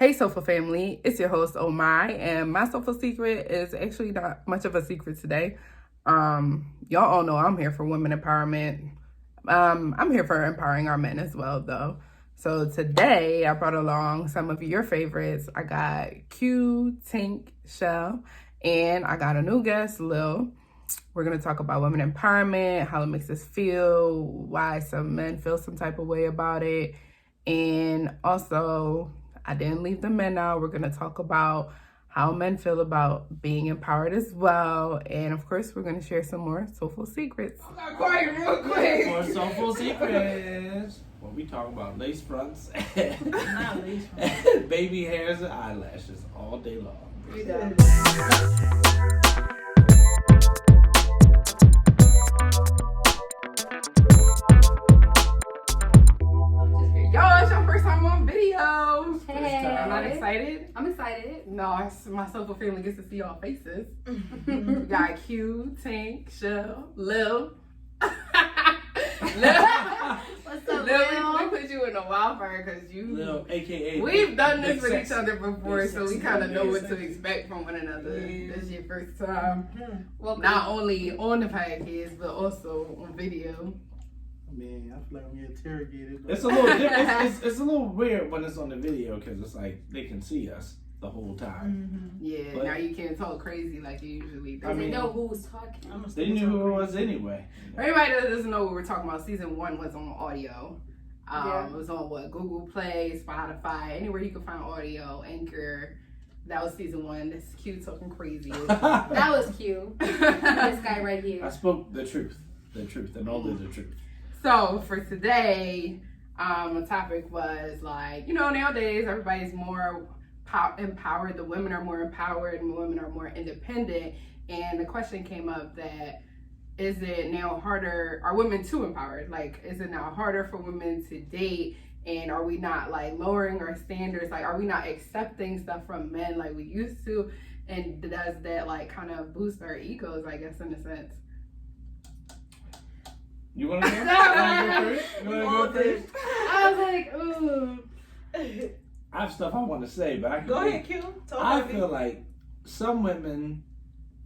Hey Soulful family, it's your host Omai, and my Soulful Secret is actually not much of a secret today. Y'all all know I'm here for women empowerment. I'm here for empowering our men as well though. So today I brought along some of your favorites. I got Q, Tink, Shell, and I got a new guest, Lil. We're going to talk about women empowerment, how it makes us feel, why some men feel some type of way about it, and also I didn't leave the men out. We're going to talk about how men feel about being empowered as well. And of course, we're going to share some more soulful secrets. I got quiet real quick. More soulful secrets. When we talk about lace fronts, Not lace fronts. baby hairs and eyelashes all day long. We done. Yo, it's your first time on video. Hey. I'm not excited. I'm excited. No, my soulful family gets to see y'all faces. We got Q, Tink, Shell, Lil. Lil. What's up, Lil, we Lil? put you in a wildfire because you. Lil, aka We've done this Big with Sexy. each other before, Big so we Sexy. kind of know Big what to Sexy. expect from one another. Yeah. This is your first time, Well, not only on the podcast but also on video. Man, I feel like I'm interrogated. But It's a little different. It's a little weird when it's on the video because it's like they can see us the whole time. Yeah, But- now you can't talk crazy like you usually do. I mean, they know who's talking. They knew who it was anyway. For everybody that doesn't know what we're talking about, season 1 was on audio. Yeah. It was on Google Play, Spotify, anywhere you can find audio, Anchor. That was season 1. This is Q talking crazy. That was cute. This guy right I here. spoke the truth, and only the truth. So for today, the topic was like, nowadays everybody's more empowered. The women are more empowered and women are more independent. And the question came up that, is it now harder, are women too empowered? Like, is it now harder for women to date? And are we not like lowering our standards? Like, are we not accepting stuff from men like we used to? And does that like kind of boost our egos, I guess, in a sense? You want to go? You want to go first? I was like, ooh. I have stuff I want to say, but I can Go ahead, Q. Talk I to me. feel like some women,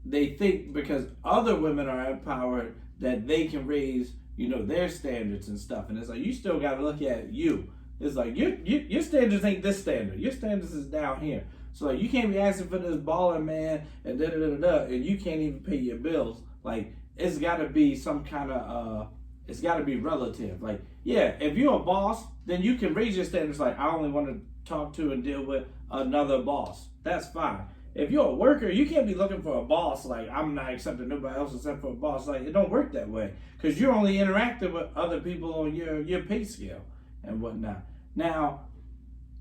they think because other women are empowered that they can raise, their standards and stuff. And it's like, you still got to look at you. It's like, your standards ain't this standard. Your standards is down here. So like, you can't be asking for this baller man and da-da-da-da-da, and you can't even pay your bills. Like, it's got to be some kind of, it's got to be relative. Like, yeah, if you're a boss, then you can raise your standards. Like, I only want to talk to and deal with another boss. That's fine. If you're a worker, you can't be looking for a boss. Like, I'm not accepting nobody else except for a boss. Like, it don't work that way because you're only interacting with other people on your pay scale and whatnot. Now,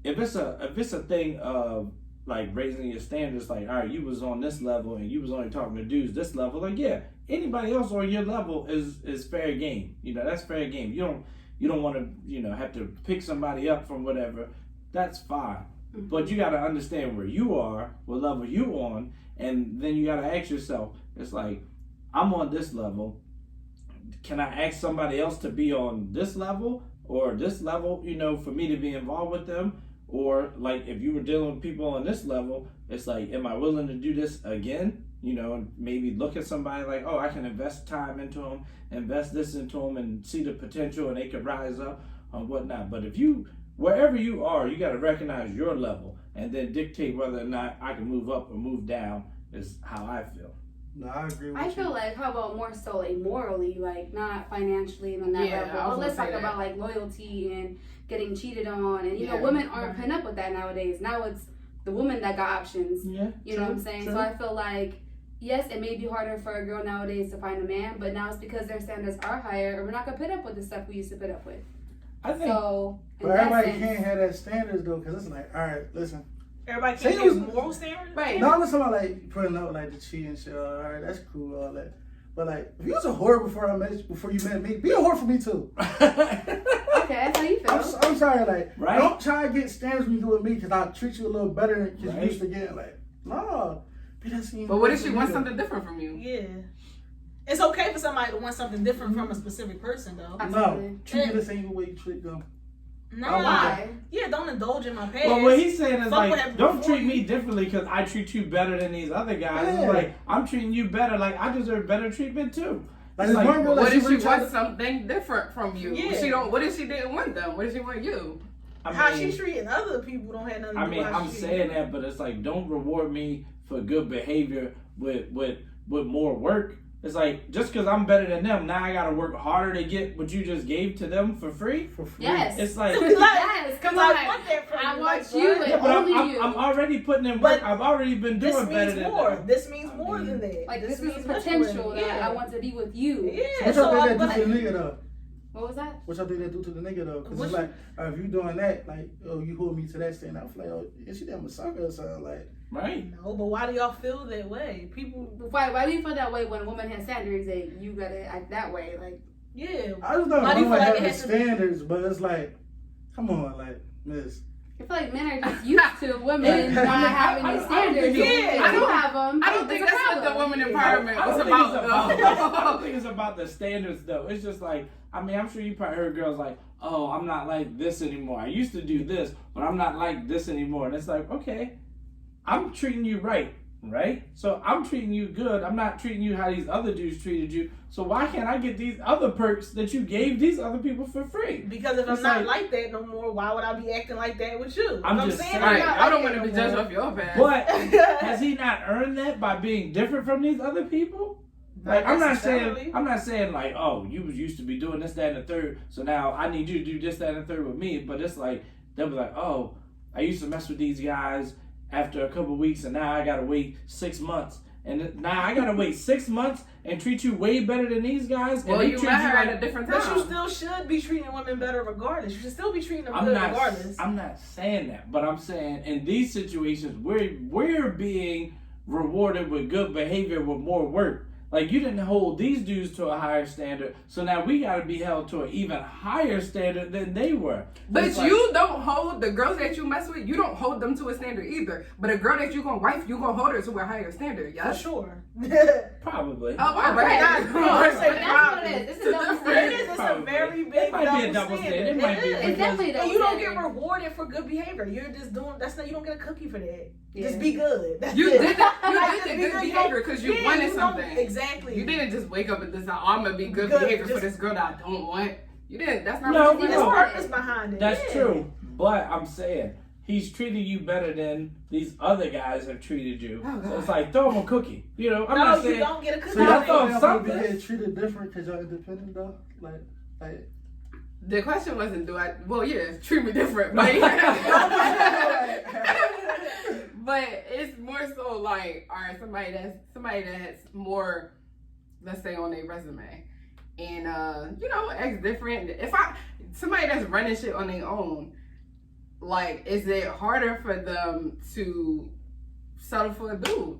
if it's a thing of like raising your standards, like, all right, you was on this level and you was only talking to dudes this level, like, yeah, anybody else on your level is fair game. That's fair game. You don't want to have to pick somebody up from whatever. That's fine. But you got to understand where you are, what level you on, and then you got to ask yourself, it's like, I'm on this level. Can I ask somebody else to be on this level or this level, for me to be involved with them? Or like if you were dealing with people on this level, it's like, am I willing to do this again? And maybe look at somebody like, oh, I can invest time into them, invest this into them and see the potential and they could rise up or whatnot. But wherever you are, you got to recognize your level and then dictate whether or not I can move up or move down is how I feel. no, I agree with I you. feel like, how about more so like morally, like not financially and on that Yeah, I level. was But let's gonna talk say about that. like loyalty and getting cheated on. And, Yeah. women aren't putting up with that nowadays. Now it's the woman that got options. Yeah. You know what I'm saying? True. So I feel like, yes, it may be harder for a girl nowadays to find a man, but now it's because their standards are higher and we're not going to put up with the stuff we used to put up with. I think So, in But that everybody sense, can't have that standards though, because it's like, all right, listen. Everybody Say can't it was- have moral standards. Right. No, I'm not talking about like putting up like the cheating shit. All right, that's cool, all that. But like, if you was a whore before you met me, be a whore for me too. okay, that's how you feel. I'm sorry, like, Right. don't try to get standards when you do with me because I'll treat you a little better than because Right. you used to get. Like, no. Be that scene But what if for she me, wants though. something different from you? Yeah. It's okay for somebody to want something different from a specific person, though. No, Absolutely. treat me the same way you treat them. Nah. Why? Yeah, don't indulge in my past. Well, what he's saying is Fuck what like, happened don't before treat me differently because I treat you better than these other guys. Yeah. It's like, I'm treating you better. Like, I deserve better treatment too. Like, It's this one girl, like, What if she really tried wants something different from you? Yeah. What if she didn't want them? What if she want you? How she treating other people don't have nothing to do with how I'm she saying that, but it's like, don't reward me for good behavior with more work. It's like, just because I'm better than them, now I gotta work harder to get what you just gave to them for free. for free. Yes. It's like, Yes, come on. I want that from I you. want like, you what? and yeah, but only you. I'm already putting in But work. I've already been doing This better means than more. them. This means more than that. Like this means is much potential more. that I want to be with you. Yeah. What So y'all I think that do to the like. nigga though? What was that? What y'all think that do to the nigga though? Because it's What like, if you doing that, like, oh, you hold me to that standard. I'm like, oh, is she damn a sucker or something? Like, Right? No, but why do y'all feel that way? People, Why do you feel that way when a woman has standards that you gotta act that way? Like, yeah. I just know Why do you women feel like have it the has to be- standards, but it's like, come on, like, miss. I feel like men are just used to women not having I these don't think standards. it's- If I you don't- have them. I don't think it's a that's what the problem. women I empowerment don't was think about. it's though. I don't think it's about the standards though. It's just like, I mean, I'm sure you probably heard girls like, oh, I'm not like this anymore. I used to do this, but I'm not like this anymore. And it's like, okay, I'm treating you right? So I'm treating you good. I'm not treating you how these other dudes treated you. So why can't I get these other perks that you gave these other people for free? Because if It's I'm not like- like that no more, why would I be acting like that with you? I'm If just saying saying. I'm Right. not I don't like want to that be no judged more. off your past. But has he not earned that by being different from these other people? Like, I'm not saying like, oh, you was used to be doing this, that, and the third, so now I need you to do this, that, and the third with me. But it's like, they'll be like, oh, I used to mess with these guys after a couple of weeks, and now I gotta wait 6 months. And now I gotta wait 6 months and treat you way better than these guys. Well, and they you treat met her like, at a different But you time. still should be treating women better regardless. You should still be treating them I'm good not. regardless. I'm not saying that, but I'm saying in these situations we're being rewarded with good behavior with more work. Like, you didn't hold these dudes to a higher standard, so now we got to be held to an even higher standard than they were. But It's like- you don't hold the girls that you mess with. You don't hold them to a standard either. But a girl that you gonna wife, you gonna hold her to a higher standard. For Yes. sure. Probably. Oh, all Right. right. Not- But that's what it is. It's a double It's standard. It is. It's a Probably. very big It might be a double double standard. standard. It might be. is. It's definitely a double And you don't get standard. rewarded for good behavior. You're just doing. That's not. You don't get a cookie for that. Yeah. Just be good. That's You it. did that. You Like, did just the be good good. behavior because you Yeah, wanted you don't- something. Exactly. You didn't just wake up and decide, oh, I'm gonna be good Good, behavior for just- this girl that I don't want. You didn't. That's not No, what you There's no. purpose behind it. That's Yeah. true. But I'm saying he's treating you better than these other guys have treated you. Oh, So God. it's like, throw him a cookie. You know, I'm No, not you saying. don't get a cookie. So y'all I think thought y'all something. be getting treated different because y'all independent though? Like, The question wasn't, do I? Well, yeah, treat me different, but but it's more so like, all right, somebody that's more, let's say, on their resume, and acts different. If somebody that's running shit on their own, like, is it harder for them to settle for a dude?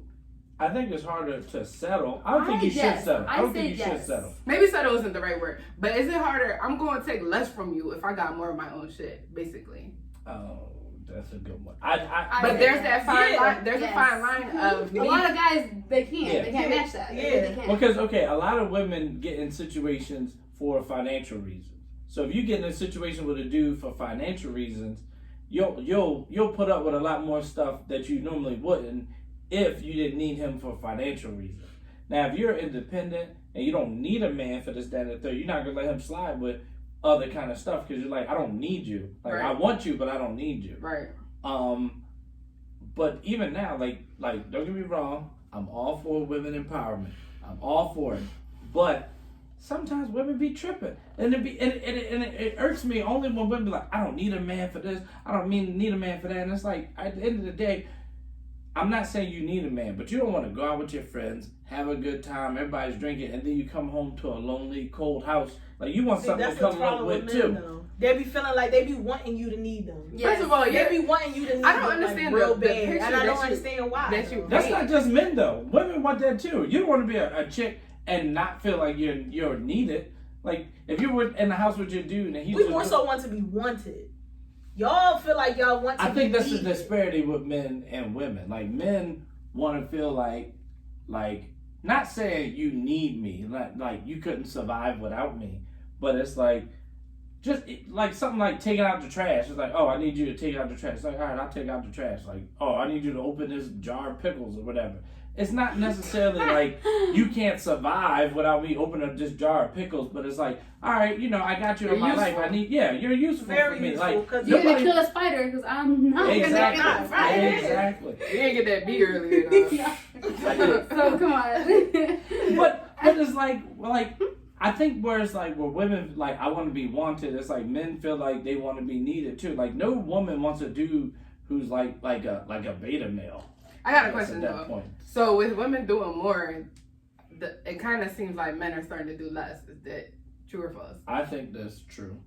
I think it's harder to settle. I don't think you should yes. settle. I I don't think say you should yes. settle. Maybe settle isn't the right word, but is it harder? I'm going to take less from you if I got more of my own shit, basically. Oh, that's a good one. But there's that fine Yeah. line. There's Yes. a fine line of A me. lot of guys, they can't. Yeah. They can't Yeah. match that. Yeah. They can't. Because a lot of women get in situations for financial reasons. So if you get in a situation with a dude for financial reasons, you'll put up with a lot more stuff that you normally wouldn't if you didn't need him for financial reasons. Now, if you're independent and you don't need a man for this, that, and the third, you're not gonna let him slide with other kind of stuff because you're like, I don't need you. Like, Right. I want you, but I don't need you. Right. But even now, like, don't get me wrong, I'm all for women empowerment. I'm all for it. But sometimes women be tripping, and it irks me only when women be like, I don't need a man for this. I don't need a man for that. And it's like, at the end of the day, I'm not saying you need a man, but you don't want to go out with your friends, have a good time, everybody's drinking, and then you come home to a lonely, cold house. Like, you want something to that's the come up problem with with too. men, though. They be feeling like they be wanting you to need them. Yes. First of all, yeah. They be wanting you to need I don't them, understand like, real the bad, picture and I that don't you- understand why. that you- though. That's not just men though. Women want that too. You don't want to be a chick and not feel like you're needed. Like, if you were in the house with your dude and he's We just more so want to be wanted. Y'all feel like y'all want to I think be that's the needed. disparity with men and women. Like, men want to feel like not saying you need me, like you couldn't survive without me, but it's like just like something like taking out the trash. It's like, oh, I need you to take out the trash. It's like, all right, I'll take out the trash. Like, oh, I need you to open this jar of pickles or whatever. It's not necessarily like you can't survive without me opening up this jar of pickles, but it's like, all right, you know, I got you in my life. You're useful Very for me. useful, Like, 'cause You're gonna kill a spider because I'm not. exactly, Right. exactly. You didn't get that B earlier, though. So come on. But it's like I think where it's like where women like I want to be wanted. It's like men feel like they want to be needed too. Like no woman wants a dude who's like a beta male. I got a question, At that though. point. So with women doing more, it kind of seems like men are starting to do less. Is that true or false? I think that's true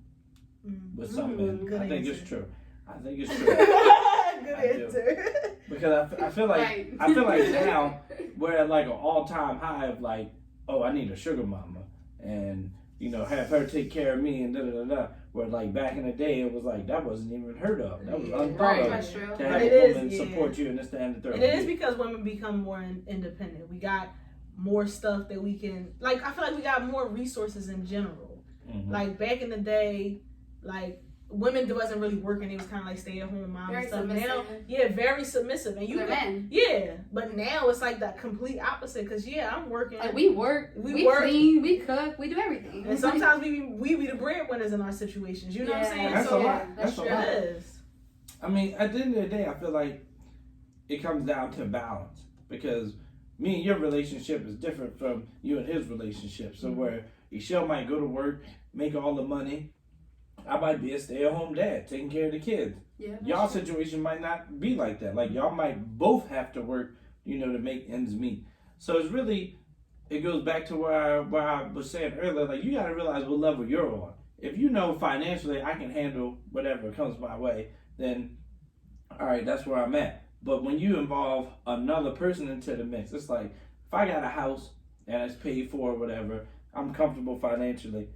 with some men. Good I think answer. it's true. I think it's true. Good do. answer. Because I feel like Right. I feel like now we're at like an all-time high of like, oh, I need a sugar mama, and you know, have her take care of me and da da da da. Where like back in the day, it was like that wasn't even heard of. That was unthought Right. of That's true. to have It a is, woman yeah. support you in this, that, and the third. And it is because women become more independent. We got more stuff that we can, like, I feel like we got more resources in general. Mhm. Like, back in the day, like, women wasn't really working. They was kind of like stay-at-home moms Very and stuff. submissive. Now, yeah, very submissive. And you They're men. yeah, but now it's like the complete opposite. Because, yeah, I'm working. Like we work, We we work. clean, we cook, we do everything. and sometimes we be the breadwinners in our situations. You know what I'm saying? That's so, a lot. That's That's a true. lot. it is. I mean, at the end of the day, I feel like it comes down to balance because me and your relationship is different from you and his relationship. So where Ishel might go to work, make all the money, I might be a stay-at-home dad taking care of the kids. Yeah, Y'all situation might not be like that. Like y'all might both have to work, you know, to make ends meet. So it's really, it goes back to where I was saying earlier. Like you got to realize what level you're on. If you know financially I can handle whatever comes my way, then all right, that's where I'm at. But when you involve another person into the mix, it's like if I got a house and it's paid for or whatever, I'm comfortable financially.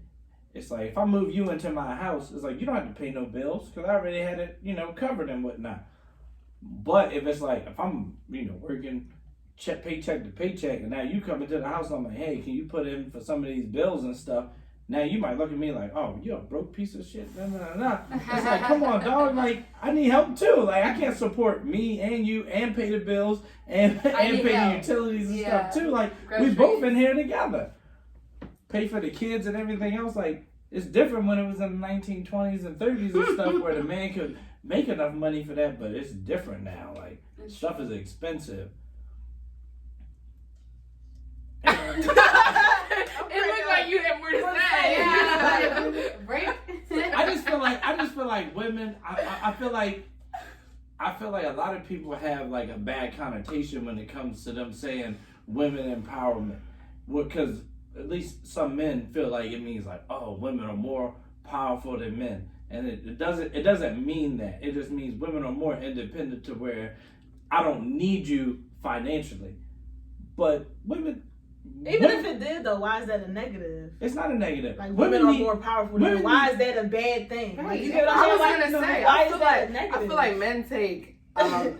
It's like if I move you into my house, it's like you don't have to pay no bills because I already had it, you know, covered and whatnot. But if it's like if I'm, you know, working paycheck to paycheck, and now you come into the house, I'm like, hey, can you put in for some of these bills and stuff? Now you might look at me like, oh, you're a broke piece of shit. Nah, nah, nah. It's like, come on, dog. Like, I need help too. Like, I can't support me and you and pay the bills and pay need the help. utilities and Yeah. stuff too. Like, we Groceries. both in here together. Pay for the kids and everything else. Like, it's different when it was in the 1920s and 30s and stuff where the man could make enough money for that, but it's different now. Like, stuff is expensive. It looked like you had more to say. Yeah. Break. I just feel like women. I feel like a lot of people have like a bad connotation when it comes to them saying women empowerment, because at least some men feel like it means like, oh, women are more powerful than men, and it doesn't mean that. It just means women are more independent to where I don't need you financially, but women. Even if it did, though, why is that a negative? It's not a negative. Like, women are more powerful than men. Why is that a bad thing? Right. Like, you get what I I'm was saying? gonna say, why I is feel that like a negative? I feel like men take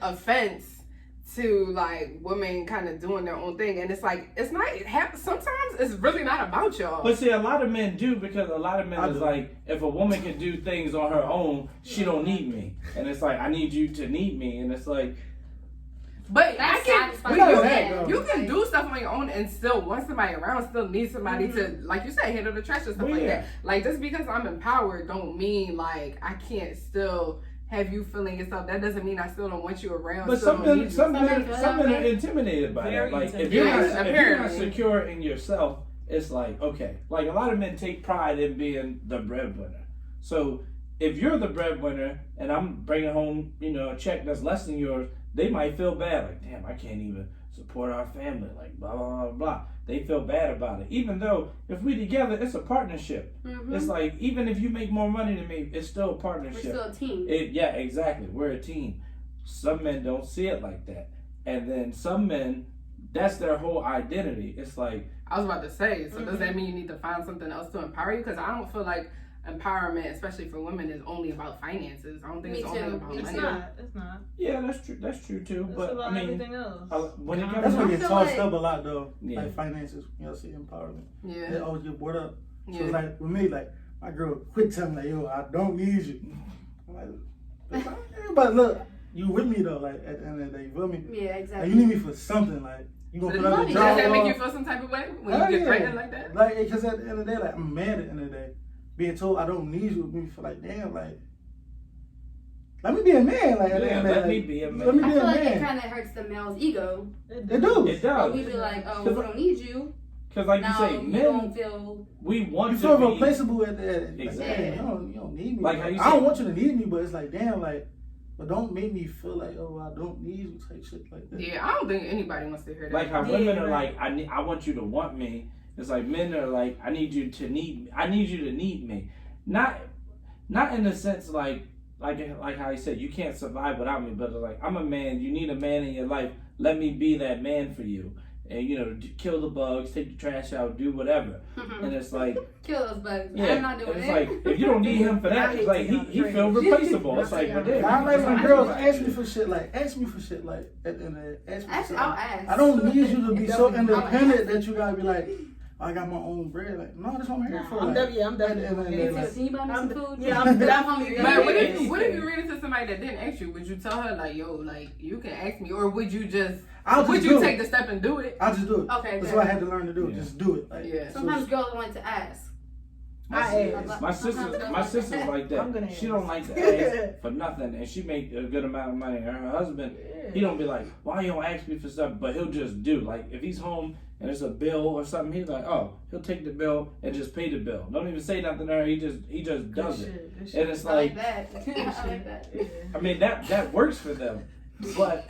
offense to like women kind of doing their own thing, and it's like it's not. Sometimes it's really not about y'all. But see, a lot of men do, because a lot of men is like, if a woman can do things on her own, she don't need me, and it's like I need you to need me, and it's like. But That's I can, satisfying. but Yeah. you can do stuff on your own and still want somebody around, still need somebody to, like you said, handle the trash or stuff Well, like yeah. that. Like, just because I'm empowered don't mean, like, I can't still have you feeling yourself. That doesn't mean I still don't want you around. But still some don't men, need you. some men are intimidated by Very that. Like, if intimidated. you're, Yes, not, if you're not apparently. secure in yourself, it's like, okay. Like, a lot of men take pride in being the breadwinner. So, if you're the breadwinner and I'm bringing home, you know, a check that's less than yours, they might feel bad. Like, damn, I can't even support our family. Like, blah, blah, blah, blah. They feel bad about it. Even though, if we together, it's a partnership. Mm-hmm. It's like, even if you make more money than me, it's still a We're partnership. still a team. Yeah, exactly. We're a team. Some men don't see it like that. And then some men, that's their whole identity. It's like, I was about to say, so does that mean you need to find something else to empower you? Because I don't feel like empowerment, especially for women, is only about finances. I don't think Me it's too. only about Me It's money. not. It's not. yeah, that's true. That's true too. It's But about I mean, everything else. when it comes That's to what I gets feel tossed like- up a lot though. Yeah. Like finances, you know, see empowerment. They Yeah. always get brought up. So Yeah. it's like with me, like my girl quit telling me like, yo, I don't need you. I'm like, but look, you with me though, like at the end of the day, you feel me? Yeah, Like, exactly. you need me for something, like you gonna put up the Does job. that make you feel some type of way when you get pregnant like that? Like, because at the end of the day, like I'm mad at the end of the day. Being told I don't need you, me feel like, damn, like, let me be a man, like, at the Yeah, end of the let day, me like, be a man. let me I be feel a like it man. kind of hurts the male's ego. It do. It But does. we be like, oh, we don't need you. Because like Now you say, you don't men, feel. we want You to feel be. replaceable at the end. Like, Exactly. damn, you don't need me. Like how you I don't say- want you to need me, but it's like, damn, like, but don't make me feel like, oh, I don't need you type shit like that. Yeah, I don't think anybody wants to hear that. Like how Yeah, women are right. like, I want you to want me. It's like men are like, I need you to need me. I need you to need me. Not in the sense like how you said you can't survive without me, but like I'm a man. You need a man in your life. Let me be that man for you. And you know, kill the bugs, take the trash out, do whatever. And it's like, Kill those bugs. yeah, I'm not doing it's it. like if you don't need him for that, it's like he feel replaceable. It's like, well, damn, I like when you girls just- ask me for shit, like, ask me for shit, like, at the end of the day, ask me for shit. I'll ask. I don't need you to be so I'll independent ask. that you gotta be like, I got my own bread. Like, no, that's what I'm here for. I'm Like, definitely at the end of the day, Me like, too. Can you buy me some food? Yeah, I'm hungry. But what Yeah. if you ran into somebody that didn't ask you? Would you tell her like, yo, like you can ask me, or would you just I'll you do take it. the step and do it? I'll just do it. Okay, That's fair. what I had to learn to do. Yeah. Just do it. Like, Yeah. Sometimes girls want to ask. My sister's like I'm that. gonna She ask. don't like to ask for nothing, and she make a good amount of money. And her husband, he don't be like, why you don't ask me for stuff? But he'll just do. Like if he's home and there's a bill or something, he's like, oh, he'll take the bill and just pay the bill. Don't even say nothing to her. He just does it. And it's I like like, that. I like that. I mean that works for them, but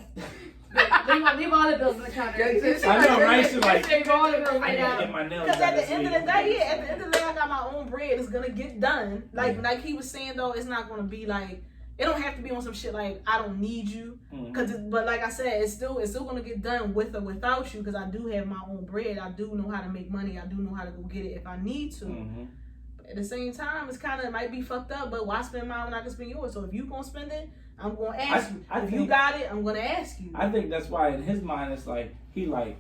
Leave all the bills in the counter. I know, right? She's like, Leave all the bills I right need to now. get my nails Because done at the this end of week. the day, at the end of the day, I got my own bread. It's gonna get done. Like Yeah. like he was saying though, it's not gonna be like it don't have to be on some shit like I don't need you. But like I said, it's still gonna get done with or without you because I do have my own bread. I do know how to make money. I do know how to go get it if I need to. But at the same time, it's kind of might be fucked up. But why spend mine when I can spend yours? So if you gonna spend it, I'm gonna ask you. I If think- you got it, I'm gonna ask you. I think that's why in his mind it's like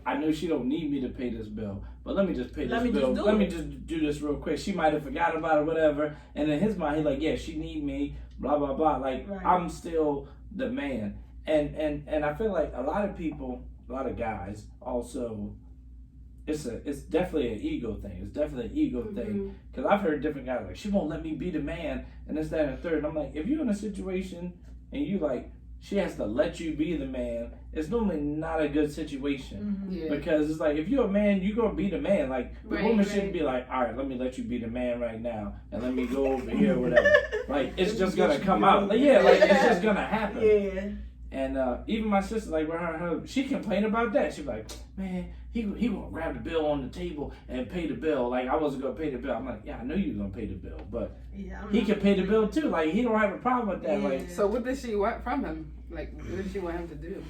I know she don't need me to pay this bill, but let me just pay Let this me bill. just do Let it. me just do this real quick. She might have forgot about it, whatever. And in his mind, he like, yeah, she need me, blah blah blah. Like Right. I'm still the man, and I feel like a lot of people, a lot of guys also. It's definitely an ego thing. It's definitely an ego thing. Because I've heard different guys like, she won't let me be the man, and this, that, and the third. And I'm like, if you're in a situation and you like, she has to let you be the man, it's normally not a good situation. Yeah. Because it's like, if you're a man, you're going to be the man. Like, the Right, woman right. shouldn't be like, all right, let me let you be the man right now, and let me go over here or whatever. Like, it's just going to come out. Like, yeah, like, it's just going to happen. Yeah. And even my sister, like with her, she complained about that. She was like, man, he gonna grab the bill on the table and pay the bill. Like I wasn't gonna pay the bill. I'm like, yeah, I know you gonna pay the bill, but Yeah, I'm he not- can pay the bill too. Like he don't have a problem with that. Yeah. Like So what does she want from him? Like what does she want him to do?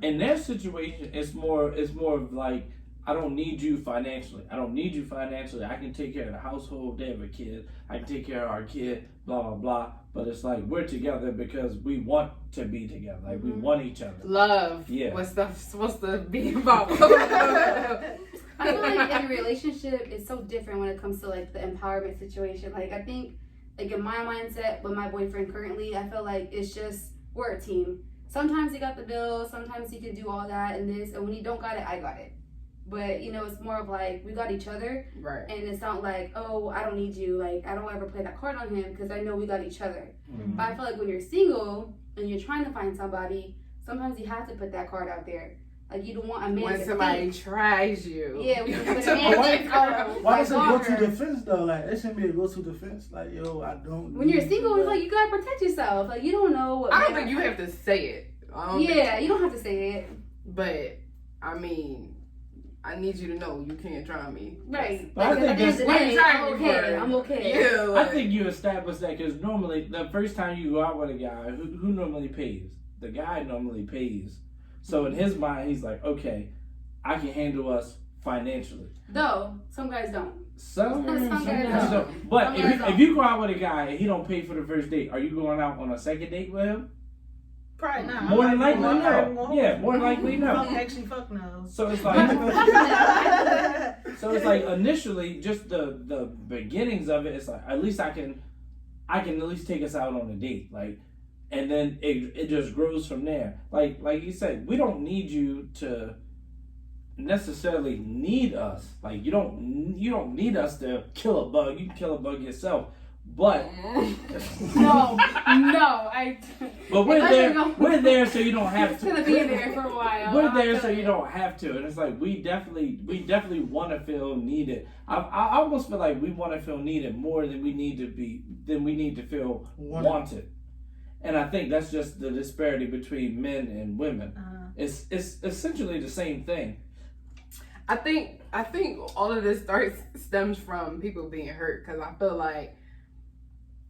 in their situation, it's more of like, I don't need you financially. I don't need you financially. I can take care of the household. They have a kid. I can take care of our kid. Blah blah blah. But it's like we're together because we want to be together. Like we want each other. Love. Yeah. What's stuff supposed to be about? I feel like in a relationship, it's so different when it comes to like the empowerment situation. Like I think, like in my mindset with my boyfriend currently, I feel like it's just we're a team. Sometimes he got the bill, sometimes he can do all that and this, and when he don't got it, I got it. But you know, it's more of like we got each other, Right. and it's not like, oh, I don't need you. Like I don't ever play that card on him because I know we got each other. Mhm. But I feel like when you're single and you're trying to find somebody, sometimes you have to put that card out there. Like you don't want a man When to somebody think. tries you. Yeah, when you when a to man avoid thinks, her. oh, why my does it go to daughter. defense though? Like it shouldn't be a go to defense. Like yo, I don't. When you're need single, you. it's like you gotta protect yourself. Like you don't know what. I don't man- think you have to say it. I don't Yeah, think- you don't have to say it. But I mean, I need you to know you can't try me. Right. But I Like, think at the end of the What day, you trying I'm me okay. for? I'm okay. Yeah. I Like, think you establish that because normally the first time you go out with a guy, who normally pays? The guy normally pays. So in his mind, he's like, okay, I can handle us financially. Though some guys don't. Some Some guys guys don't. But Some guys don't. if you go out with a guy and he don't pay for the first date, are you going out on a second date with him? Probably not. More than likely, I'm not even no. gonna Yeah, hold more than likely, you. no. Fuck no. So it's Fuck like, no. so it's like initially just the beginnings of it. It's like at least I can at least take us out on a date, like, and then it just grows from there. Like you said, we don't need you to necessarily need us. Like you don't need us to kill a bug. You can kill a bug yourself. But No, but we're Unless there. you're gonna- We're there so you don't have It's to. gonna be in there for a while. We're I'm there not so you feeling don't have to, and it's like we definitely want to feel needed. I almost feel like we want to feel needed more than we need to feel wanted. And I think that's just the disparity between men and women. It's essentially the same thing. I think all of this stems from people being hurt, because I feel like,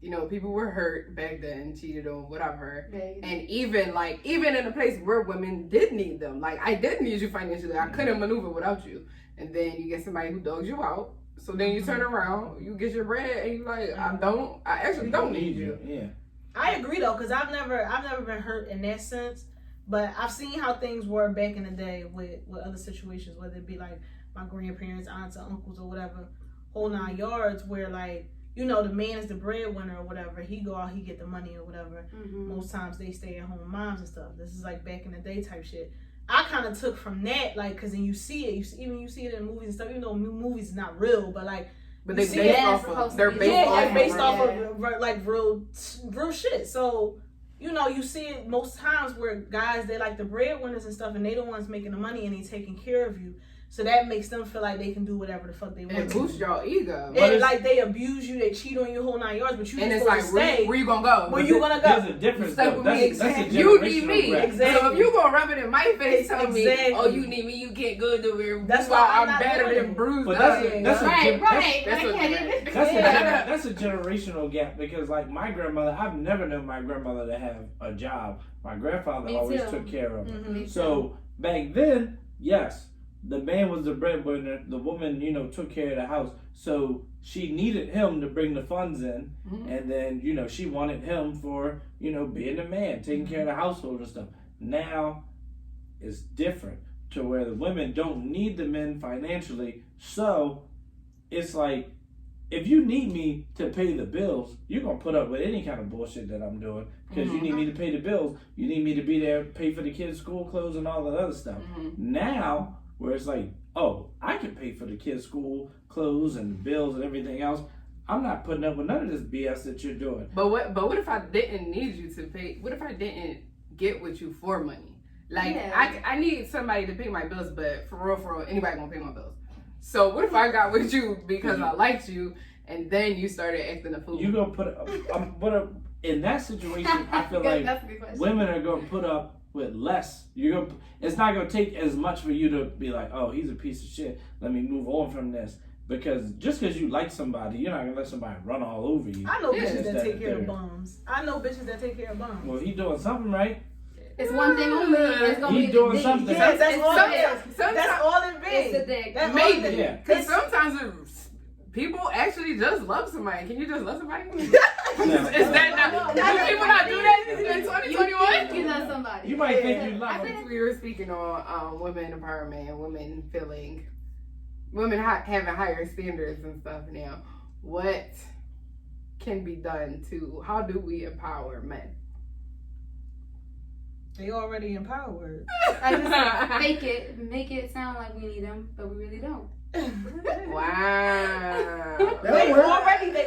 you know, people were hurt back then, cheated on, whatever. it. And even in a place where women did need them. Like, I did need you financially. I couldn't maneuver without you. And then you get somebody who dogs you out. So then you turn around, you get your bread, and you're like, I actually don't need you. Yeah. I agree though, because I've never been hurt in that sense. But I've seen how things were back in the day with other situations, whether it be like my grandparents, aunts, or uncles, or whatever, whole 9 yards, where like, you know, the man is the breadwinner or whatever. He go out, he get the money or whatever. Most times they stay at home moms and stuff. This is like back in the day type shit. I kind of took from that, like, because then you see it, you see it in movies and stuff. Even though movies is not real, but like, But they see based it off as of, they're based yeah, off like of based real- off of like real shit. So, you know, you see it most times where guys, they like the breadwinners and stuff, and they the ones making the money and they taking care of you. So that makes them feel like they can do whatever the fuck they want. It boosts your ego. They, like, they abuse you, they cheat on you whole 9 yards, but you And just it's supposed like, to stay. where you gonna go? Where you gonna There's go? a difference Stay though. with That's me. a generational You need me. gap. Exactly. So if you gonna rub it in my face, tell me, Exactly. oh, you need me, you can't go nowhere. That's Meanwhile, why I'm I'm not better doing than it. bruised But up. that's a Right. That's I what- can't even. That's a generational gap, because like my grandmother, I've never known my grandmother to have a job. My grandfather Me always too. took care of her. Mhm. So back then, yes, the man was the breadwinner. The woman, you know, took care of the house. So she needed him to bring the funds in, and then, you know, she wanted him for, you know, being the man, taking care of the household and stuff. Now it's different, to where the women don't need the men financially. So it's like, if you need me to pay the bills, you're gonna put up with any kind of bullshit that I'm doing, because you need me to pay the bills. You need me to be there, pay for the kids' school clothes and all that other stuff. Now, where it's like, oh, I can pay for the kids' school clothes and bills and everything else. I'm not putting up with none of this BS that you're doing. But what if I didn't need you to pay? What if I didn't get with you for money? Like, Yeah. I need somebody to pay my bills, but for real, anybody gonna pay my bills. So what if I got with you because I liked you, and then you started acting a fool? You gonna put in that situation, I feel like That's a good question. women are gonna put up with less. It's not gonna take as much for you to be like, oh, he's a piece of shit, let me move on from this. Because just because you like somebody, you're not gonna let somebody run all over you. I know Yeah, bitches that that take care there. of bums. I know bitches that take care of bums. Well, he doing something right. It's one thing only. It's gonna He be doing the dick. something. Yeah, that's It's all something- it is. sometimes- That's all it It's is. the dick. That's all Maybe. it is. Yeah. Because sometimes people actually just love somebody. Can you just love somebody? No. Is that not? Do people not do that in You 2021? love somebody. You might think you I love think him. We were speaking on women empowerment and women having higher standards and stuff now. What can be done how do we empower men? They already empowered. I just fake it, make it sound like we need them, but we really don't. Wow. They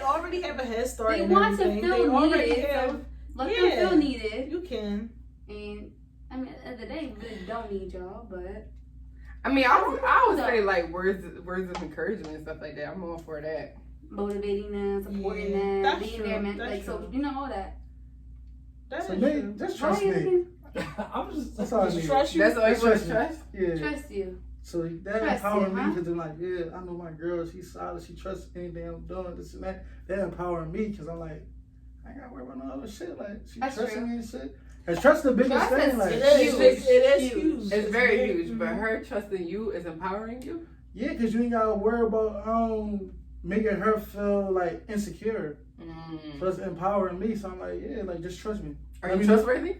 already have a head start. They and want to everything. feel They already needed, have. so let Yeah. them feel needed. You can. And I mean, at the end of the day, we really don't need y'all, but I mean, I would say like words of encouragement and stuff like that. I'm all for that. motivating them, supporting Yeah, them, that's being true, there, man, that's like so, true. you know all that. That So is me, true. just trust me. I'm just. That's all I Just need. trust you. That's all you want Trust to me. trust. Yeah. Trust you. So that Trust empower you, me huh? because they're like, yeah, I know my girl, she's solid, she trusts anything I'm doing, this and that. That empower me because I'm like, I ain't got to worry about no other shit. Like, she That's trusting true. me and shit. Cause trust the biggest Trust thing. is Like, It is. Huge. It is Huge. huge. It's very huge, Mhm. but her trusting you is empowering you. yeah, because you ain't got to worry about making her feel like insecure. So it's empowering me. So I'm like, yeah, like just trust me. Are Let you me know- trustworthy?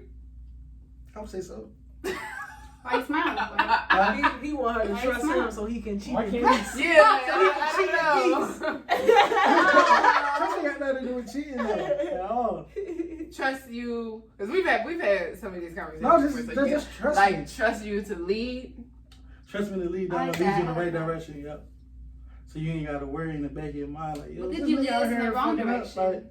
I would say so. Why you smiling for? He want her to Why trust smile? him so he can cheat. Why in can't peace. Yeah, I Trust ain't got nothing to do with cheating though. At all. know. Trust you, because we've had some of these conversations. No, before, so just trust like me. trust you to lead. Trust me to lead I down like the lead you in that. the right direction. Yep. So you ain't got to worry in the back of your mind like, yo, Well, this did you nigga lead out us in here the wrong fucking up, direction? like,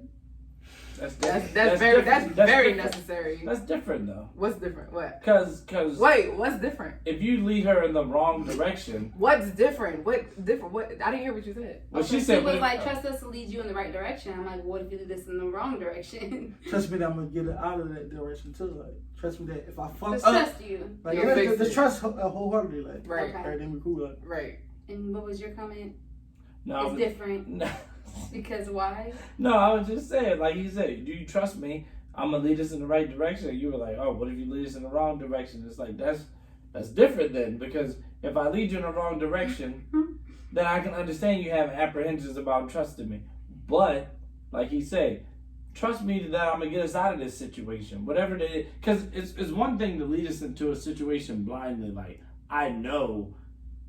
That's That's different. very That's very different. necessary. That's different though. What's different? What? Cause Wait, what's different? if you lead her in the wrong direction, What's different? What different? What? I didn't hear what you said. well, she She said, was what like, if- trust us to lead you in the right direction. I'm like, what if you do this in the wrong direction? trust me that I'm gonna get it out of that direction too. Like, trust me that if I fuck Just up, trust you. like, You'll yeah, fix just it. trust wholeheartedly. Like, Right, Okay. everything be cool. Like, right. And what was your comment? no, It's different. no, Because why? no, I was just saying, like you said, do you trust me? I'm gonna lead us in the right direction. And you were like, oh, what if you lead us in the wrong direction? It's like that's different then, because if I lead you in the wrong direction, then I can understand you have apprehensions about trusting me. But like he said, trust me that I'm gonna get us out of this situation, whatever it is. Because it's one thing to lead us into a situation blindly, like I know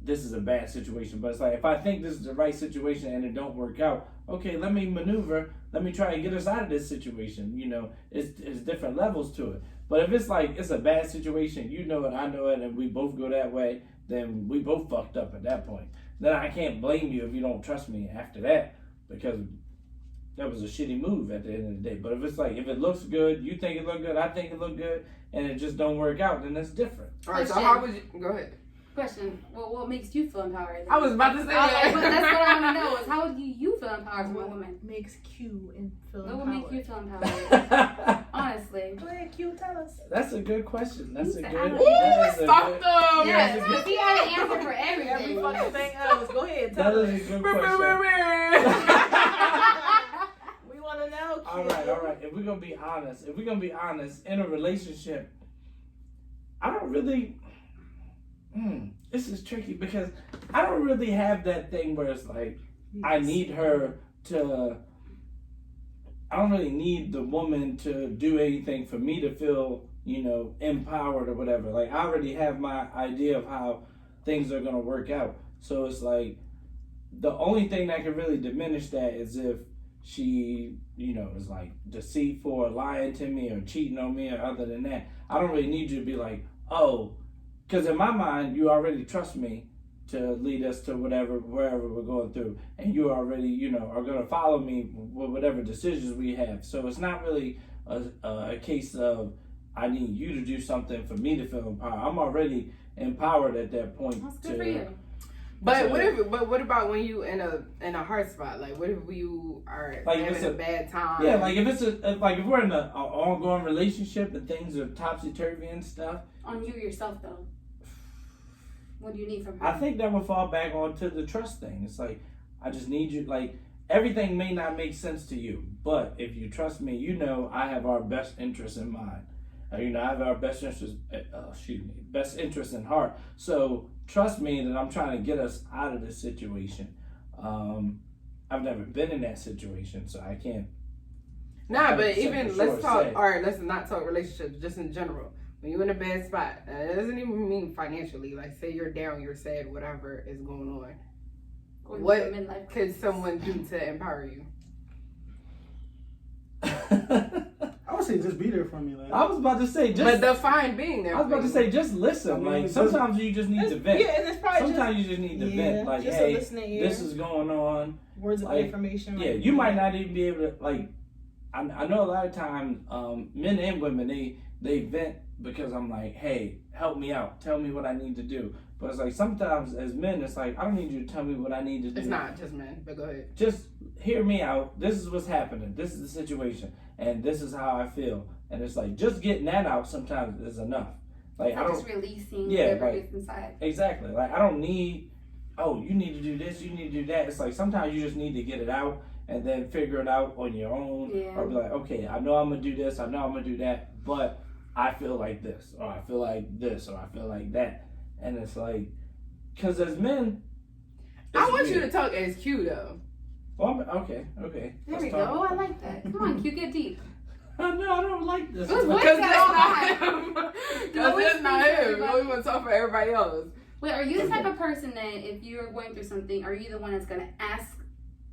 this is a bad situation, but it's like if I think this is the right situation and it don't work out, okay, let me maneuver, let me try and get us out of this situation. You know, it's different levels to it. But if it's like it's a bad situation, you know it, I know it, and we both go that way, then we both fucked up at that point. Then I can't blame you if you don't trust me after that, because that was a shitty move at the end of the day. But if it's like if it looks good, you think it look good, I think it look good, and it just don't work out, then that's different. All right. So Question. how would you go ahead? Question. Well, what makes you feel empowered? I was about to say I was that. like, but that's what I want to know is how do you feel empowered from a woman? Makes Q and feel What would empowered. make you feel empowered? Honestly. Go ahead, Q, tell us. That's a good question. That's a Ooh, good. Ooh, that is a stop good- them. Yes, that's a because he had an answer for Every everything. fucking thing else. Go ahead, That tell is us. a good question. We want to know, Q. All right. If we're gonna be honest, in a relationship, I don't really. This is tricky because I don't really have that thing where it's like I need her to. I don't really need the woman to do anything for me to feel, empowered or whatever. Like I already have my idea of how things are gonna work out. So it's like the only thing that can really diminish that is if she, is like deceitful or lying to me or cheating on me, or other than that, I don't really need you to be like, oh, because in my mind, you already trust me to lead us to wherever we're going through, and you already, are going to follow me with whatever decisions we have. So it's not really a case of I need you to do something for me to feel empowered. I'm already empowered at that point. That's good for you. But what about when you in a hard spot? Like what if you are Like having a bad time? Yeah, like if we're in an ongoing relationship and things are topsy turvy and stuff. On you yourself, though. What do you need from her? I think that would fall back onto the trust thing. It's like I just need you. Like everything may not make sense to you, but if you trust me, I have our best interest in mind. I have our best interest in heart. So trust me that I'm trying to get us out of this situation. I've never been in that situation, so I can't. Nah, but 100% even for let's sure talk. say. All right, let's not talk relationships. Just in general, when you're in a bad spot, it doesn't even mean financially. Like say you're down, you're sad, whatever is going on. Going What through a midlife could crisis. someone do to empower you? I would say just be there for me. Like, I was about to say But just. define being there. I was about to say just listen. I mean, Like just- sometimes you just need to vent. Yeah, it's probably Sometimes you just need to vent. Like, just a hey, listening ear. this is going on. Words of like, information. Yeah, you might not even be able to like. I know a lot of times, men and women they vent because I'm like, hey, help me out, tell me what I need to do. But it's like sometimes as men, it's like I don't need you to tell me what I need to do. It's not just men, but go ahead. Just hear me out. This is what's happening. This is the situation, and this is how I feel. And it's like just getting that out sometimes is enough. Like I Like don't. just releasing Yeah, whatever like- is inside. Exactly. Like I don't need. Oh, you need to do this. You need to do that. It's like sometimes you just need to get it out and then figure it out on your own, Yeah. or be like, okay, I know I'm gonna do this. I know I'm gonna do that, but I feel like this, or I feel like this, or I feel like that, and it's like, because as men, I want you weird. to talk as Q though. Well, okay. There Let's we talk. go. I like that. Come on, Q, get deep. No, I don't like this. Good Like, voice. Because him. You only want to talk for everybody else. Wait, are you the type of person that if you're going through something, are you the one that's gonna ask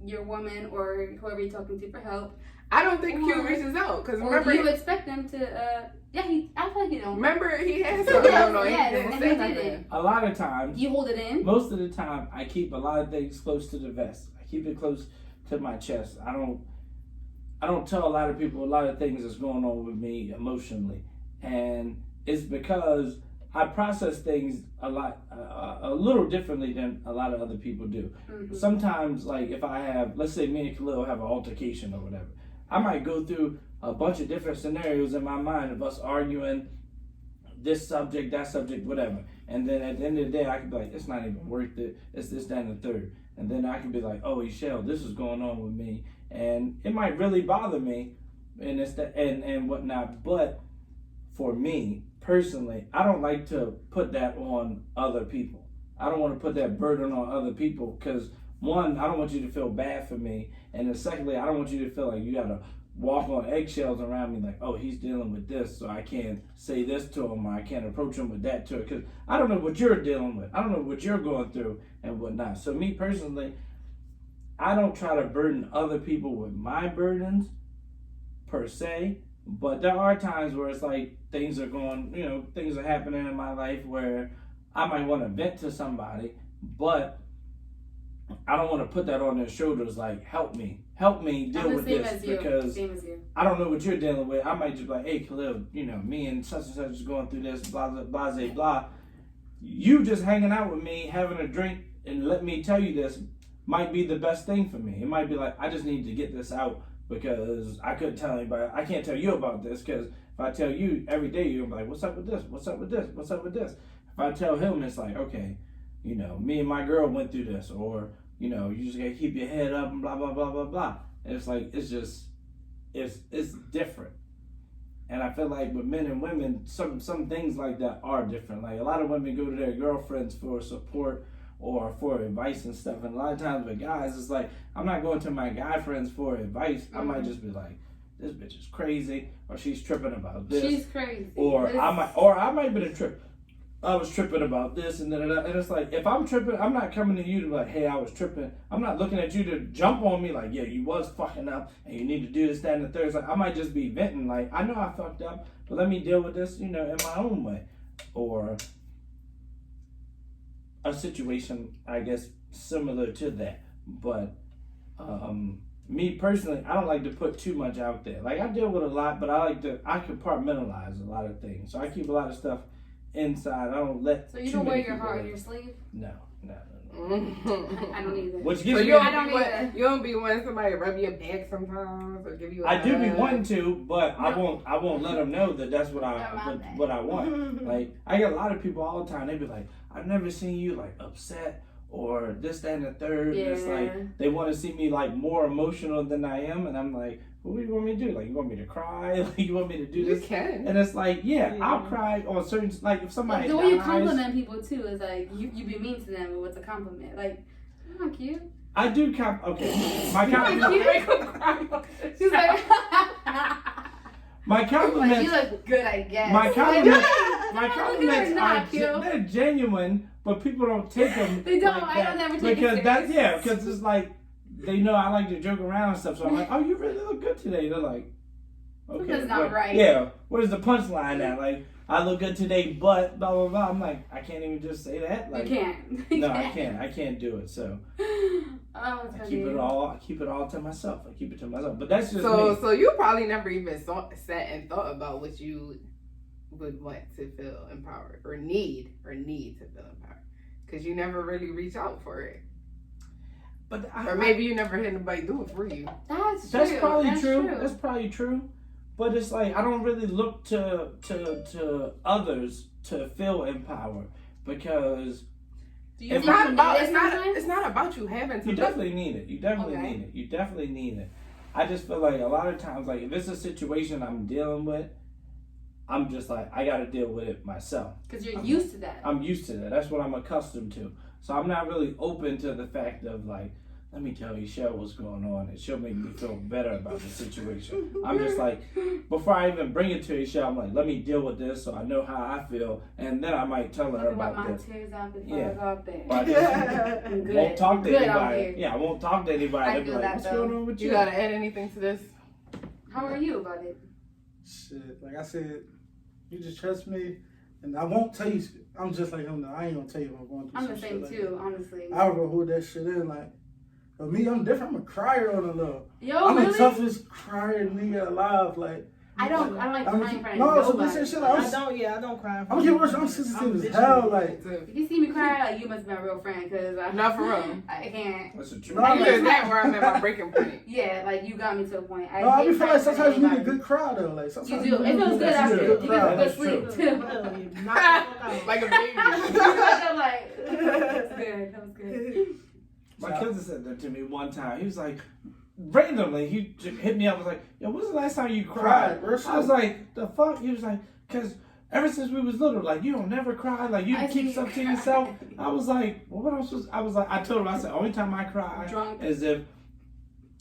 your woman or whoever you're talking to for help? I don't think Q reaches out because Or remember do you expect them to? I feel like you don't. remember he had something going on. Yes, He didn't and say he nothing. didn't. A lot of times, You hold it in. most of the time, I keep a lot of things close to the vest. I keep it close to my chest. I don't tell a lot of people a lot of things that's going on with me emotionally, and it's because I process things a little differently than a lot of other people do. Mm-hmm. Sometimes, like if I have, let's say me and Khalil have an altercation or whatever, I might go through a bunch of different scenarios in my mind of us arguing this subject, that subject, whatever. And then at the end of the day, I could be like, it's not even worth it. It's this, that, and the third. And then I can be like, oh, Michelle, this is going on with me. And it might really bother me and it's and whatnot. But for me, personally, I don't like to put that on other people. I don't want to put that burden on other people because, one, I don't want you to feel bad for me. And then secondly, I don't want you to feel like you got to walk on eggshells around me like, oh, he's dealing with this, so I can't say this to him or I can't approach him with that to it because I don't know what you're dealing with. I don't know what you're going through and whatnot. So me personally, I don't try to burden other people with my burdens per se, but there are times where it's like things are happening in my life where I might want to vent to somebody, but I don't want to put that on their shoulders like, help me deal with this because I don't know what you're dealing with. I might just be like, hey, Khalil, me and such is going through this, blah, blah, blah, blah, blah. You just hanging out with me, having a drink, and let me tell you this might be the best thing for me. It might be like, I just need to get this out because I couldn't tell anybody. I can't tell you about this because if I tell you every day, you're going to be like, what's up with this? What's up with this? What's up with this? If I tell him, it's like, okay, me and my girl went through this, or you just gotta keep your head up and blah, blah, blah, blah, blah. And it's like, it's different. And I feel like with men and women, some things like that are different. Like a lot of women go to their girlfriends for support or for advice and stuff. And a lot of times with guys, it's like, I'm not going to my guy friends for advice. I might just be like, this bitch is crazy, or she's tripping about this. She's crazy. Or I might be the trip. I was tripping about this and da-da-da. And it's like, if I'm tripping, I'm not coming to you to be like, hey, I was tripping. I'm not looking at you to jump on me like, yeah, you was fucking up and you need to do this, that, and the third. It's like, I might just be venting like, I know I fucked up, but let me deal with this, in my own way. Or a situation, I guess, similar to that. But me personally, I don't like to put too much out there. Like, I deal with a lot, but I compartmentalize a lot of things. So I keep a lot of stuff inside. I don't let. So you don't wear your heart on your sleeve? No. I don't either. Which gives So me. you don't be wanting somebody to rub your back sometimes or give you. I do be wanting to, but I won't let them know that that's what I want. Like I get a lot of people all the time. They be like, I've never seen you like upset or this, that, and the third. Yeah. It's like they want to see me like more emotional than I am, and I'm like, what do you want me to do? Like, you want me to cry? Like, you want me to do this? You can. And it's like, yeah, I'll cry on certain, like, if somebody the way dies. you compliment people, too, is like, you be mean to them, but what's a compliment? Like, you're not cute. I do okay. My compliment. She's like, my compliments. you look good, I guess. My compliments not, they're genuine, but people don't take them. They don't. Like I don't ever take because it that's because it's like they know I like to joke around and stuff. So I'm like, oh, you really look good today. They're like, okay, that's not right. Yeah, where's the punchline at? Like, I look good today, but blah blah blah. I'm like, I can't even just say that. Like, you can't. No, I can't. I can't do it. So I keep it all to myself. I keep it to myself. But that's just me. So you probably never even sat and thought about what you would want to feel empowered or need to feel empowered because you never really reach out for it. But or maybe you never had anybody do it for you. That's probably true. True. That's probably true. But it's like I don't really look to others to feel empowered because it's not about you having to. You definitely need it. You definitely need it. I just feel like a lot of times, like if it's a situation I'm dealing with, I'm just like I got to deal with it myself. Because you're used to that. I'm used to that. That's what I'm accustomed to. So I'm not really open to the fact of like let me tell Michelle what's going on, and she'll make me feel better about the situation. I'm just like, before I even bring it to Michelle, I'm like, let me deal with this so I know how I feel, and then I might tell her about my this. tears out before I go out there. But I Good. won't talk to Good out anybody. here. I won't talk to anybody. I They'll be feel like, that, what's though. going on with you? You gotta add anything to this? How are you about it? Shit, like I said, you just trust me, and I won't tell you. I'm just like him now. I ain't gonna tell you if I'm going through I'm some the shit same like too, that. honestly. I would hold that shit in. Like, for me, I'm different. I'm a crier on the low. Yo, I'm really? the toughest crying nigga alive. Like, I don't like I'm crying in front of no, so nobody. listen, shit. Like, I don't cry. I'm getting worse. I'm sensitive as hell. Like, If you see me cry, like, you must be my real friend, because Not for real. I can't. That's the truth. No, I like- use that where I'm at my breaking point. Yeah, like, you got me to a point. no, I hate feel like crying in front sometimes of you need a anybody. good cry though. Like, You sometimes do. It feels good after. a You good get cry. a good That's sleep, true. too. Like a baby. I'm like, that's good. That was good. My cousin said that to me one time. He was like, randomly, he just hit me up. Was like, yo, when's the last time you cried? I was like, the fuck? He was like, because ever since we was little, like, you don't never cry, like, you keep stuff to yourself. I was like, well, what else was, I was like, I told him, I said, only time I cry Drunk. is if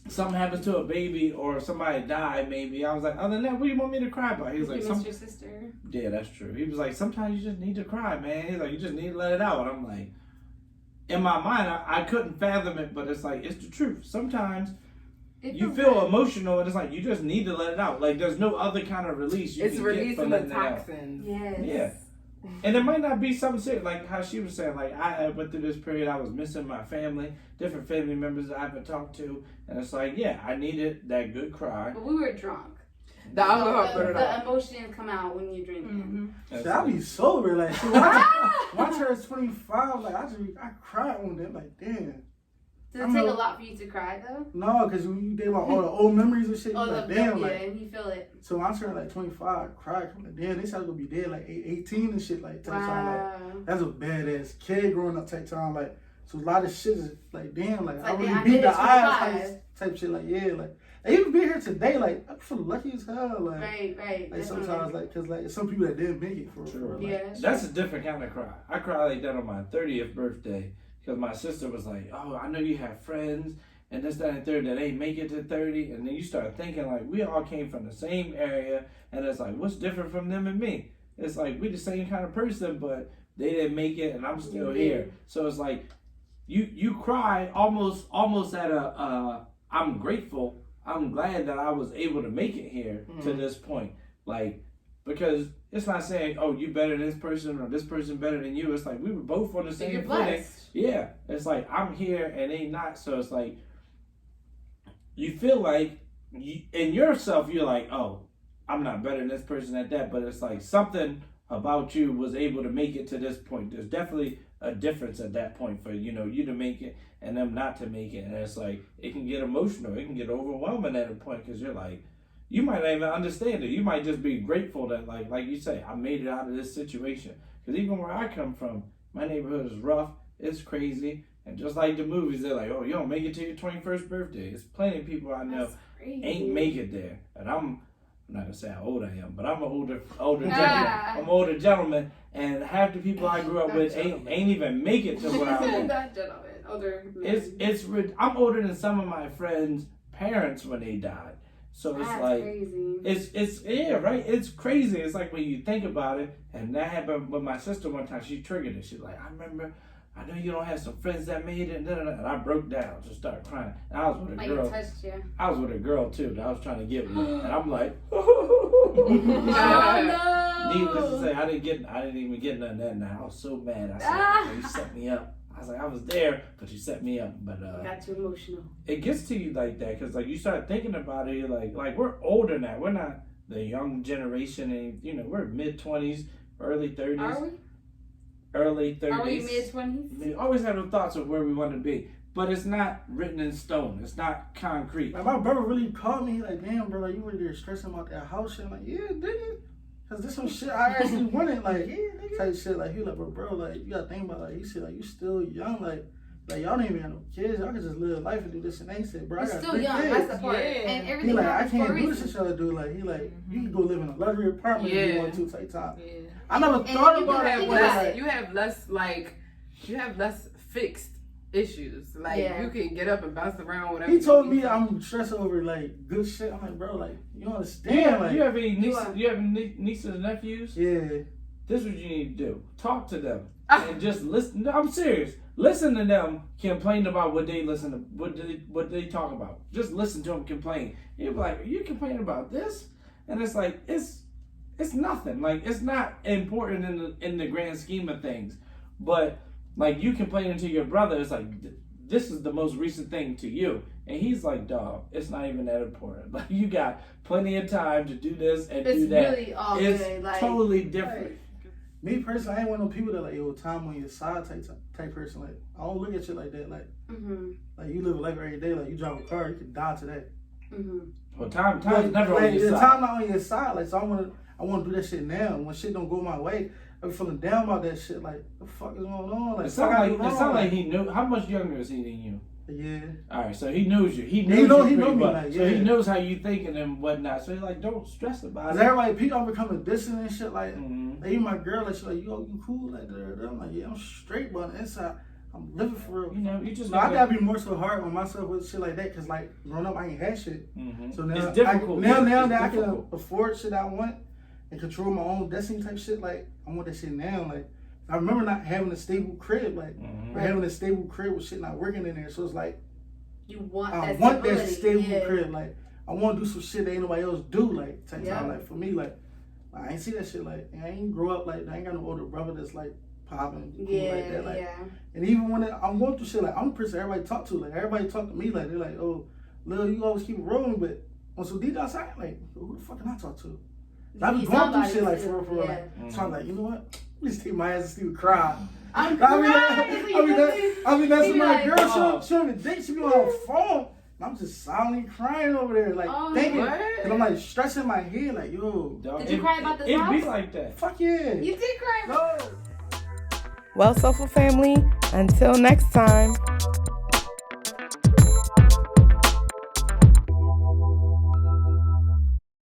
something happens to a baby or somebody died, maybe. I was like, other than that, what do you want me to cry about? He was like, You missed your sister. yeah, that's true. He was like, sometimes you just need to cry, man. He's like, you just need to let it out. And I'm like, in my mind, I couldn't fathom it, but it's like, it's the truth. Sometimes It you feels feel good. emotional, and it's like, you just need to let it out. Like, there's no other kind of release you It's can get releasing from the letting it out. toxins. Yes. Yeah. And it might not be something serious, like how she was saying, like, I went through this period, I was missing my family, different family members that I haven't talked to, and it's like, yeah, I needed that good cry. But we were drunk. The alcohol put it The out. emotions come out when you're drinking. That's I'll it. be sober. Like, see, when I turned 25, like, I cried one day. I'm like, damn. Does it take a lot for you to cry, though? No, because when you think about all the old memories and shit, Oh, you're like, yeah, damn, like. and you feel it. So when I turned like 25, I cried. I'm like, damn, this gonna be dead like 18 and shit like type time. Wow. Like, that's a badass kid growing up type time. Like, so a lot of shit is like, damn, like, It's I like, really damn, I beat did the it eyes type shit. Like, yeah, like, even being here today, like, I feel lucky as hell. Like, Right. like Definitely. sometimes, like, cause like some people that didn't make it for True. like, Yeah. That's a different kind of cry. I cried like that on my 30th birthday because my sister was like, oh, I know you have friends and this, that, and third that ain't make it to 30. And then you start thinking, like, we all came from the same area. And it's like, what's different from them and me? It's like, we the same kind of person, but they didn't make it and I'm still here. So it's like, you cry almost at I'm grateful. I'm glad that I was able to make it here to this point. Like, because it's not saying, oh, you better than this person or this person better than you. It's like, we were both on the So same you're footing. blessed. Yeah. It's like, I'm here and they not. So it's like, you feel like, in yourself, you're like, oh, I'm not better than this person at that. But it's like, something about you was able to make it to this point. There's definitely a difference at that point for, you to make it and them not to make it. And it's like, it can get emotional. It can get overwhelming at a point because you're like, you might not even understand it. You might just be grateful that, like you say, I made it out of this situation. Because even where I come from, my neighborhood is rough. It's crazy. And just like the movies, they're like, oh, you don't make it to your 21st birthday. There's plenty of people I know That's crazy. ain't make it there. And I'm not going to say how old I am, but I'm an older gentleman. I'm an older gentleman. And half the people I grew up with ain't even make it to where I'm at. That gentleman. Older man. I'm older than some of my friends' parents when they died. So it's That's like, crazy. it's yeah, right? It's crazy. It's like when you think about it, and that happened with my sister one time. She triggered it. She's like, I know you don't have some friends that made it, and I broke down, just started crying. And I was with a Like girl. it touched you. I was with a girl too that I was trying to get with, and I'm like, Oh, no. needless to say, I didn't even get none of that. Now I was so mad. I said, Ah. you set me up. I was like, I was there, but you set me up. But Got you emotional. it gets to you like that because like you start thinking about it. You're like we're older now. We're not the young generation, and we're mid-20s, early 30s. Are we? Early 30s. Are we mid-20s? We always have the thoughts of where we want to be, but it's not written in stone. It's not concrete. Like, my brother really called me. He like, damn, bro, like, you really there stressing about that house shit. I'm like, yeah, nigga. Cause this some shit I actually wanted, like, type shit. Like, he like, bro, like, you gotta think about, like, he said, like, you still young, like y'all don't even have no kids. Y'all can just live life and do this. And they said, bro, I You're Oh, got still 3 young. kids. That's the part. Yeah. And He everything like, I happens for can't a do this reason. shit y'all do. Like, he like, you can go live in a luxury apartment if you want to type time. Yeah. I never And thought you about can it. think but about like, it. You have less fixed issues. Like Yeah. you can get up and bounce around whatever. He told me I'm stressing over like good shit. I'm like, bro, like you don't understand. Yeah, Like, you have any nieces? You have any nieces and nephews? yeah. This is what you need to do. Talk to them and just listen. No, I'm serious. Listen to them complain about what they listen to, what they talk about. Just listen to them complain. You'll be like, you complaining about this, and it's like it's nothing. Like it's not important in the grand scheme of things. But like you complaining to your brother, it's like this is the most recent thing to you, and he's like, dog, it's not even that important. Like you got plenty of time to do this and do that. It's really all It's good. Like, totally different. Right. Me personally, I ain't one of those people that like, yo, time on your side type person. Like, I don't look at shit like that. Like, like you live a life every day. Like, you drive a car, you can die today. Well, time's Like, never on your the side. time not on your side. Like, so I want to do that shit now. When shit don't go my way, I be feeling down about that shit. Like, the fuck is going on? Like, It sounds fuck like he knew. How much younger is he than you? Yeah. All right, so he knows you. He know knows you me, pretty much. like, So he yeah. knows how you thinking and whatnot. So he's like, don't stress about Cause it. everybody, people are becoming distant and shit. Like, Mhm. like even my girl, like, she like, you cool? Like, I'm like, yeah, I'm straight, but on the inside, I'm living for real. You know, you just. No, I gotta be more so hard on myself with shit like that, cause like growing up, I ain't had shit. Mhm. So now, It's difficult. now It's that I can difficult. afford shit I want and control my own destiny type shit, like I want that shit now. Like I remember not having a stable crib, like Mhm. or having a stable crib with shit not working in there. So it's like you want I that want that stability, stable yeah. crib. Like I want to do some shit that ain't nobody else do. Like type Yeah. time. Like for me, like I ain't see that shit. Like I ain't grow up like I ain't got no older brother that's like popping cool Yeah, like that. Like yeah. and even when I'm going through shit, like I'm the person everybody talk to. Like everybody talk to me, like they're like, "Oh, Lil, you always keep it rolling," but on some deep outside, like who the fuck can I talk to? I be Need going through somebody shit like to- for real. yeah. Like, so I'm like, you know what? Let me just take my ass and Steve cry. I'm I crying. mean, that's He be my like, girl. oh. She don't even think she be on her phone. And I'm just silently crying over there, like Oh, thinking, what? and I'm like stressing my head, like yo, Dog, Did you cry about this It house? be like that. fuck yeah. You did cry. No. Well, Soulful family, until next time,